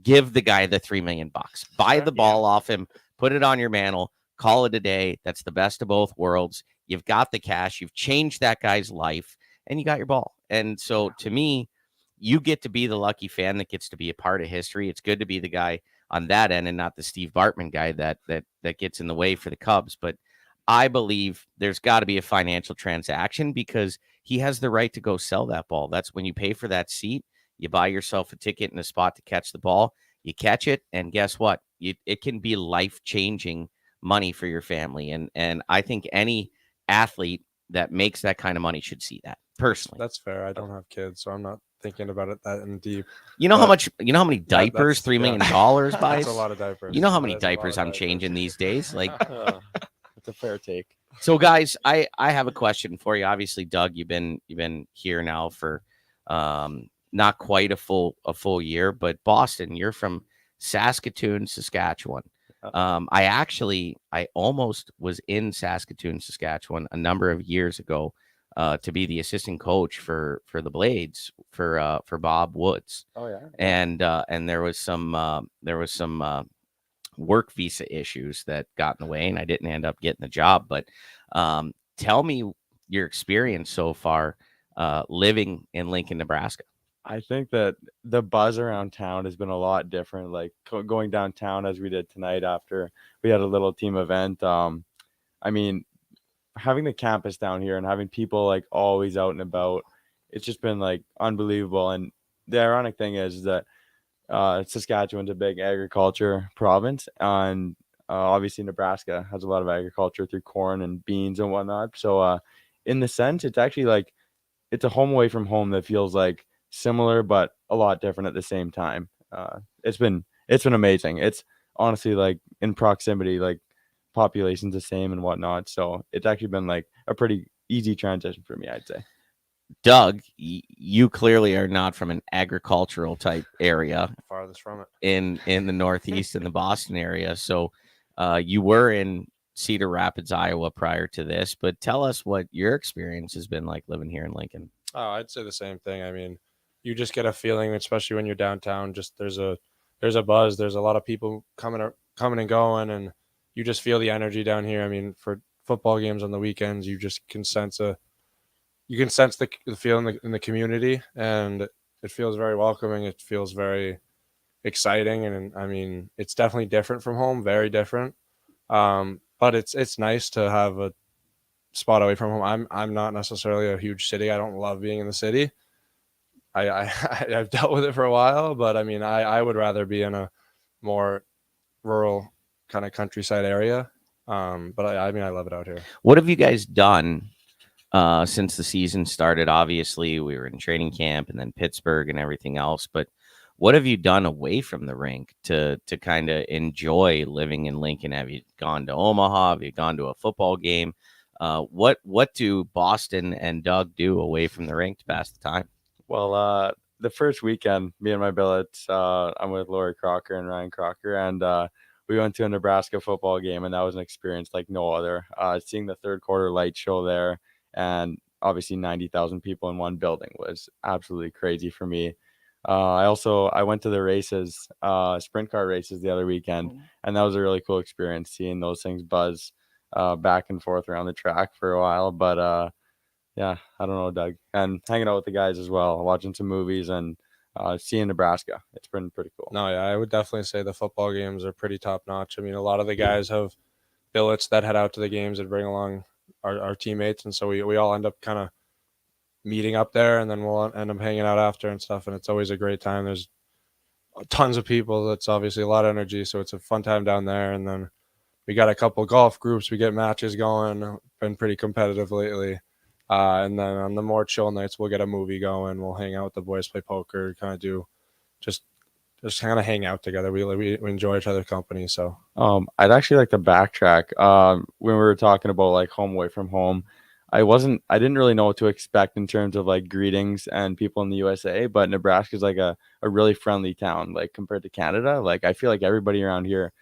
give the guy the $3 million, buy the ball off him, put it on your mantle, call it a day. That's the best of both worlds. You've got the cash, you've changed that guy's life, and you got your ball. And so to me, you get to be the lucky fan that gets to be a part of history. It's good to be the guy on that end and not the Steve Bartman guy that gets in the way for the Cubs. But I believe there's got to be a financial transaction because he has the right to go sell that ball. That's when you pay for that seat, you buy yourself a ticket and a spot to catch the ball, you catch it, and guess what? It can be life-changing money for your family. And I think any athlete that makes that kind of money should see that, personally. That's fair. I don't have kids, so I'm not thinking about it that in deep. You know how many diapers $3 million buys? That's a lot of diapers. You know how many diapers I'm changing these days? Like, it's a fair take. So guys, I have a question for you. Obviously, Doug, you've been here now for not quite a full year, but Boston, you're from Saskatoon, Saskatchewan. I almost was in Saskatoon, Saskatchewan a number of years ago to be the assistant coach for the Blades for Bob Woods. Oh yeah. And there was some work visa issues that got in the way, and I didn't end up getting the job. But tell me your experience so far living in Lincoln, Nebraska. I think that the buzz around town has been a lot different. Like going downtown as we did tonight after we had a little team event. I mean, having the campus down here and having people like always out and about, it's just been like unbelievable. And the ironic thing is that Saskatchewan's a big agriculture province, and obviously Nebraska has a lot of agriculture through corn and beans and whatnot. So in the sense, it's actually like it's a home away from home that feels like similar but a lot different at the same time. It's been amazing. It's honestly like in proximity, like population's the same and whatnot. So it's actually been like a pretty easy transition for me, I'd say. Doug, you clearly are not from an agricultural type area. Farthest from it. In the Northeast, in the Boston area. So you were in Cedar Rapids, Iowa prior to this, but tell us what your experience has been like living here in Lincoln. Oh, I'd say the same thing. I mean, you just get a feeling, especially when you're downtown, just there's a buzz. There's a lot of people coming and going, and you just feel the energy down here. I mean, for football games on the weekends, you just can sense the feeling in the community, and it feels very welcoming. It feels very exciting, and I mean, it's definitely different from home, very different. But it's nice to have a spot away from home. I'm not necessarily a huge city. I don't love being in the city. I've dealt with it for a while, but I mean, I would rather be in a more rural kind of countryside area. But I mean, I love it out here. What have you guys done since the season started? Obviously, we were in training camp and then Pittsburgh and everything else. But what have you done away from the rink to kind of enjoy living in Lincoln? Have you gone to Omaha? Have you gone to a football game? What do Boston and Doug do away from the rink to pass the time? Well, the first weekend, me and my billets, I'm with Lori Crocker and Ryan Crocker, and we went to a Nebraska football game, and that was an experience like no other. Seeing the third quarter light show there, and obviously 90,000 people in one building was absolutely crazy for me. I went to the races, sprint car races the other weekend, and that was a really cool experience seeing those things buzz back and forth around the track for a while. But yeah, I don't know, Doug, and hanging out with the guys as well, watching some movies and seeing Nebraska. It's been pretty cool. No, yeah, I would definitely say the football games are pretty top notch. I mean, a lot of the guys have billets that head out to the games and bring along our teammates, and so we all end up kind of meeting up there, and then we'll end up hanging out after and stuff, and it's always a great time. There's tons of people. It's obviously a lot of energy, so it's a fun time down there. And then we got a couple golf groups. We get matches going. Been pretty competitive lately. And then on the more chill nights, we'll get a movie going. We'll hang out with the boys, play poker, kind of do just kind of hang out together. We enjoy each other's company. So I'd actually like to backtrack. When we were talking about like home away from home, I didn't really know what to expect in terms of like greetings and people in the USA, but Nebraska is like a really friendly town, like compared to Canada. Like I feel like everybody around here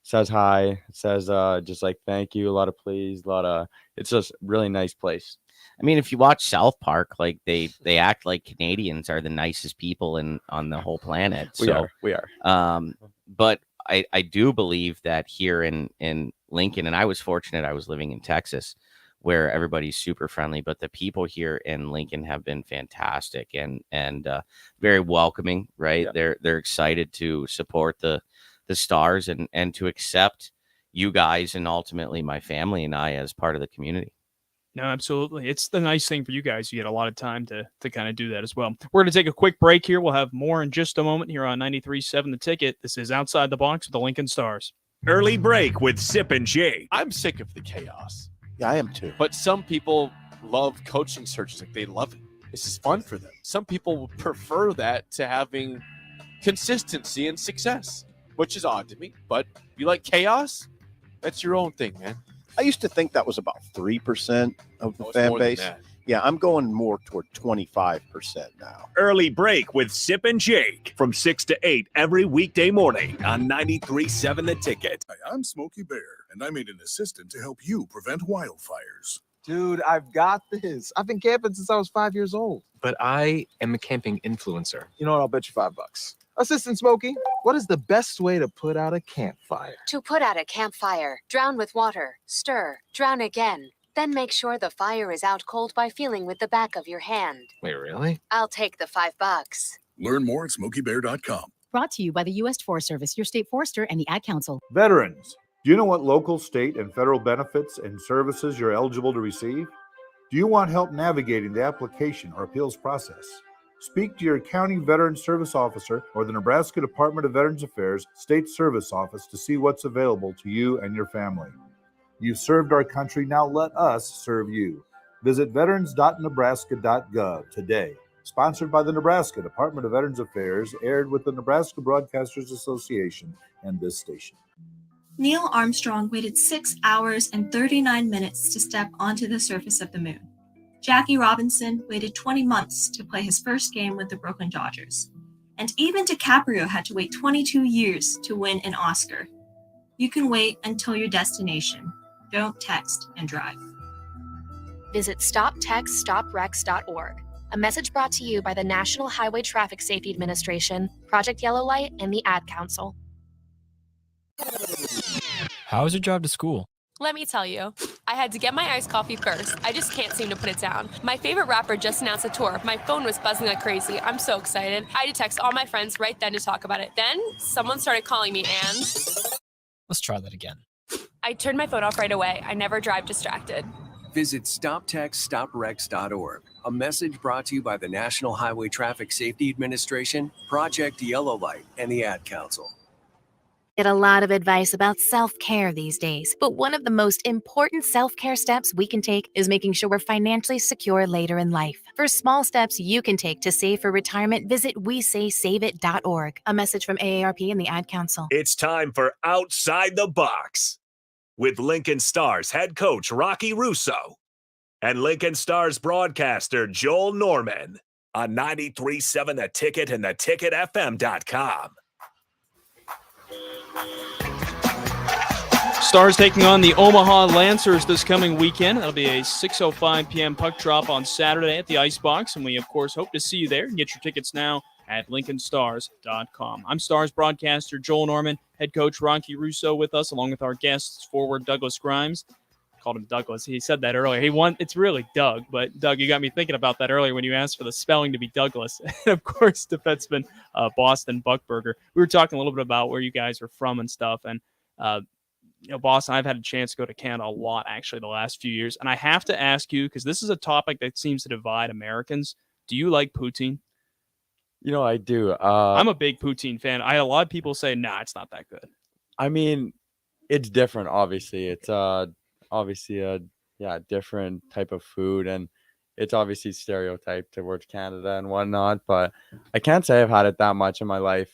says hi. It says just like thank you, a lot of please, a lot of. It's just really nice place. I mean, if you watch South Park, like they act like Canadians are the nicest people on the whole planet. We are. But I do believe that here in Lincoln, and I was fortunate, I was living in Texas, where everybody's super friendly, but the people here in Lincoln have been fantastic and very welcoming, right? Yeah. They're excited to support the Stars and to accept you guys and ultimately my family and I as part of the community. No, absolutely. It's the nice thing for you guys. You get a lot of time to kind of do that as well. We're going to take a quick break here. We'll have more in just a moment here on 93.7 The Ticket. This is Outside the Box with the Lincoln Stars. Early break with Sip and Jake. I'm sick of the chaos. Yeah, I am too. But some people love coaching searches. Like, they love it. This is fun for them. Some people would prefer that to having consistency and success, which is odd to me. But if you like chaos, that's your own thing, man. I used to think that was about 3% of the fan base. Yeah, I'm going more toward 25% now. Early break with Sip and Jake from 6 to 8 every weekday morning on 93.7 The Ticket. Hi, I'm Smokey Bear, and I made an assistant to help you prevent wildfires. Dude, I've got this. I've been camping since I was 5 years old. But I am a camping influencer. You know what? I'll bet you $5. Assistant Smokey, what is the best way to put out a campfire? To put out a campfire, drown with water, stir, drown again. Then make sure the fire is out cold by feeling with the back of your hand. Wait, really? I'll take the $5. Learn more at SmokeyBear.com. Brought to you by the U.S. Forest Service, your state forester, and the Ad Council. Veterans, do you know what local, state, and federal benefits and services you're eligible to receive? Do you want help navigating the application or appeals process? Speak to your county veteran service officer or the Nebraska Department of Veterans Affairs State Service Office to see what's available to you and your family. You've served our country, now let us serve you. Visit veterans.nebraska.gov today. Sponsored by the Nebraska Department of Veterans Affairs, aired with the Nebraska Broadcasters Association and this station. Neil Armstrong waited 6 hours and 39 minutes to step onto the surface of the moon. Jackie Robinson waited 20 months to play his first game with the Brooklyn Dodgers. And even DiCaprio had to wait 22 years to win an Oscar. You can wait until your destination. Don't text and drive. Visit StopTextStopWrecks.org. A message brought to you by the National Highway Traffic Safety Administration, Project Yellow Light, and the Ad Council. How was your drive to school? Let me tell you, I had to get my iced coffee first. I just can't seem to put it down. My favorite rapper just announced a tour. My phone was buzzing like crazy. I'm so excited. I had to text all my friends right then to talk about it. Then someone started calling me and... Let's try that again. I turned my phone off right away. I never drive distracted. Visit StopTextStopWrecks.org. A message brought to you by the National Highway Traffic Safety Administration, Project Yellow Light, and the Ad Council. Get a lot of advice about self-care these days, but one of the most important self-care steps we can take is making sure we're financially secure later in life. For small steps you can take to save for retirement, visit WeSaySaveIt.org. A message from AARP and the Ad Council. It's time for Outside the Box with Lincoln Stars head coach Rocky Russo and Lincoln Stars broadcaster Joel Norman on 93.7 The Ticket and theticketfm.com. Stars taking on the Omaha Lancers this coming weekend. That'll be a 6:05 p.m. puck drop on Saturday at the Icebox, and we, of course, hope to see you there. Get your tickets now at LincolnStars.com. I'm Stars broadcaster Joel Norman, head coach Rocky Russo with us, along with our guests, forward Douglas Grimes. I called him Douglas. He said that earlier. It's really Doug, but Doug, you got me thinking about that earlier when you asked for the spelling to be Douglas. And, of course, defenseman Boston Buckberger. We were talking a little bit about where you guys are from and stuff, and Boston, I've had a chance to go to Canada a lot, actually, the last few years. And I have to ask you, because this is a topic that seems to divide Americans, do you like poutine? I do. I'm a big poutine fan. A lot of people say, nah, it's not that good. I mean, it's different, obviously. It's obviously a different type of food, and it's obviously stereotyped towards Canada and whatnot, but I can't say I've had it that much in my life.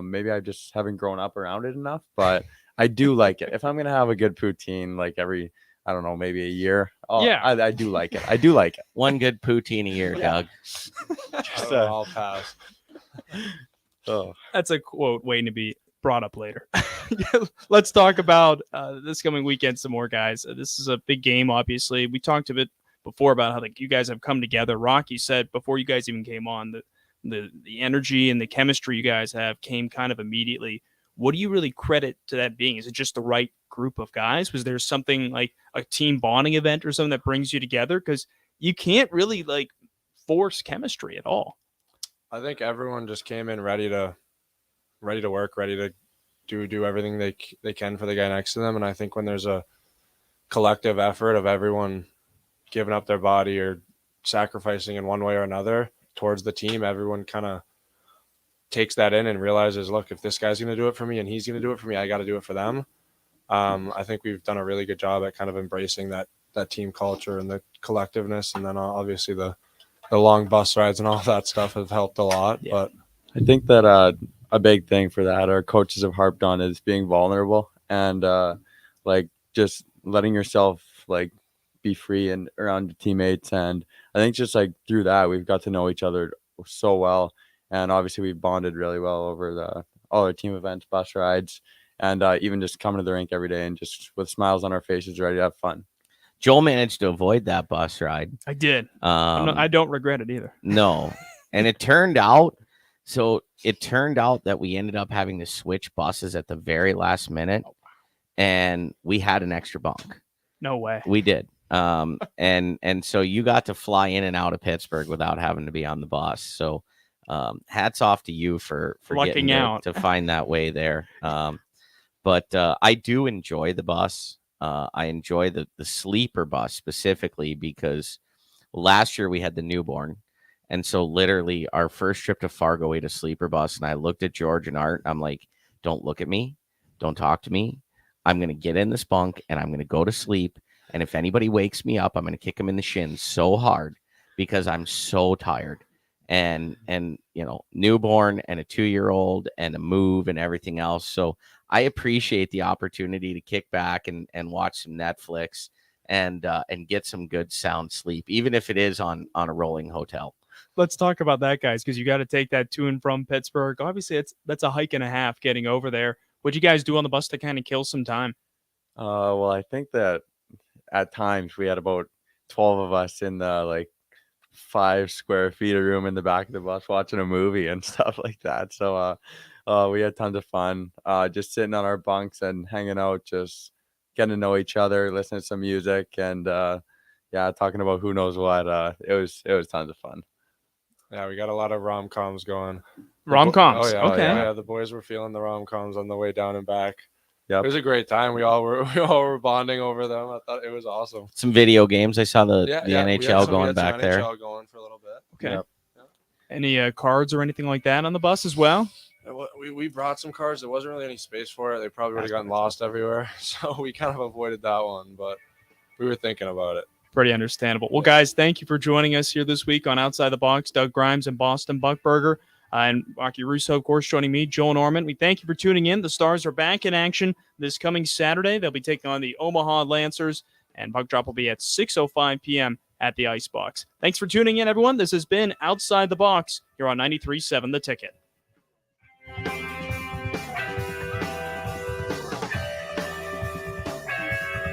Maybe I just haven't grown up around it enough, but I do like it. If I'm going to have a good poutine, like every, I don't know, maybe a year. I do like it. I do like it. One good poutine a year, Doug. I'll pass. That's a quote waiting to be brought up later. Let's talk about this coming weekend some more, guys. This is a big game, obviously. We talked a bit before about how you guys have come together. Rocky said before you guys even came on that the energy and the chemistry you guys have came kind of immediately. What do you really credit to that being? Is it just the right group of guys? Was there something like a team bonding event or something that brings you together? Because you can't really force chemistry at all. I think everyone just came in ready to work, ready to do everything they can for the guy next to them. And I think when there's a collective effort of everyone giving up their body or sacrificing in one way or another towards the team, everyone kind of takes that in and realizes, look, if this guy's going to do it for me and he's going to do it for me, I got to do it for them. I think we've done a really good job at kind of embracing that team culture and the collectiveness. And then obviously the long bus rides and all that stuff have helped a lot. Yeah. But I think that a big thing for that our coaches have harped on is being vulnerable and just letting yourself be free and around your teammates. And I think just through that, we've got to know each other so well. And obviously we've bonded really well over all our team events, bus rides, and even just coming to the rink every day and just with smiles on our faces, ready to have fun. Joel managed to avoid that bus ride. I did. I don't regret it either. No. And it turned out that we ended up having to switch buses at the very last minute, and we had an extra bunk. No way. We did. And so you got to fly in and out of Pittsburgh without having to be on the bus. So hats off to you for lucking out to find that way there. But I do enjoy the bus. I enjoy the sleeper bus specifically because last year we had the newborn. And so literally our first trip to Fargo, we had a sleeper bus. And I looked at George and Art. I'm like, don't look at me. Don't talk to me. I'm going to get in this bunk and I'm going to go to sleep. And if anybody wakes me up, I'm going to kick them in the shins so hard because I'm so tired. And newborn and a 2-year-old and a move and everything else. So I appreciate the opportunity to kick back and watch some Netflix and get some good sound sleep, even if it is on a rolling hotel. Let's talk about that, guys, because you got to take that to and from Pittsburgh. Obviously, that's a hike and a half getting over there. What'd you guys do on the bus to kind of kill some time? Well, I think that at times we had about 12 of us in the 5 square feet of room in the back of the bus watching a movie and stuff like that. So we had tons of fun just sitting on our bunks and hanging out, just getting to know each other, listening to some music, and talking about who knows what. It was tons of fun. Yeah, we got a lot of rom-coms going. Rom-coms? Oh, yeah, okay. Yeah, the boys were feeling the rom-coms on the way down and back. Yep. It was a great time. We all were bonding over them. I thought it was awesome. Some video games. I saw the NHL going back there. NHL going for a little bit. Okay. Yep. Any cards or anything like that on the bus as well? We brought some cards. There wasn't really any space for it. They probably would have gotten lost everywhere. So we kind of avoided that one, but we were thinking about it. Pretty understandable. Well, guys, thank you for joining us here this week on Outside the Box. Doug Grimes and Boston Buckburger. And Rocky Russo, of course, joining me, Joel Norman. We thank you for tuning in. The Stars are back in action this coming Saturday. They'll be taking on the Omaha Lancers, and puck drop will be at 6:05 p.m. at the Icebox. Thanks for tuning in, everyone. This has been Outside the Box here on 93.7 The Ticket.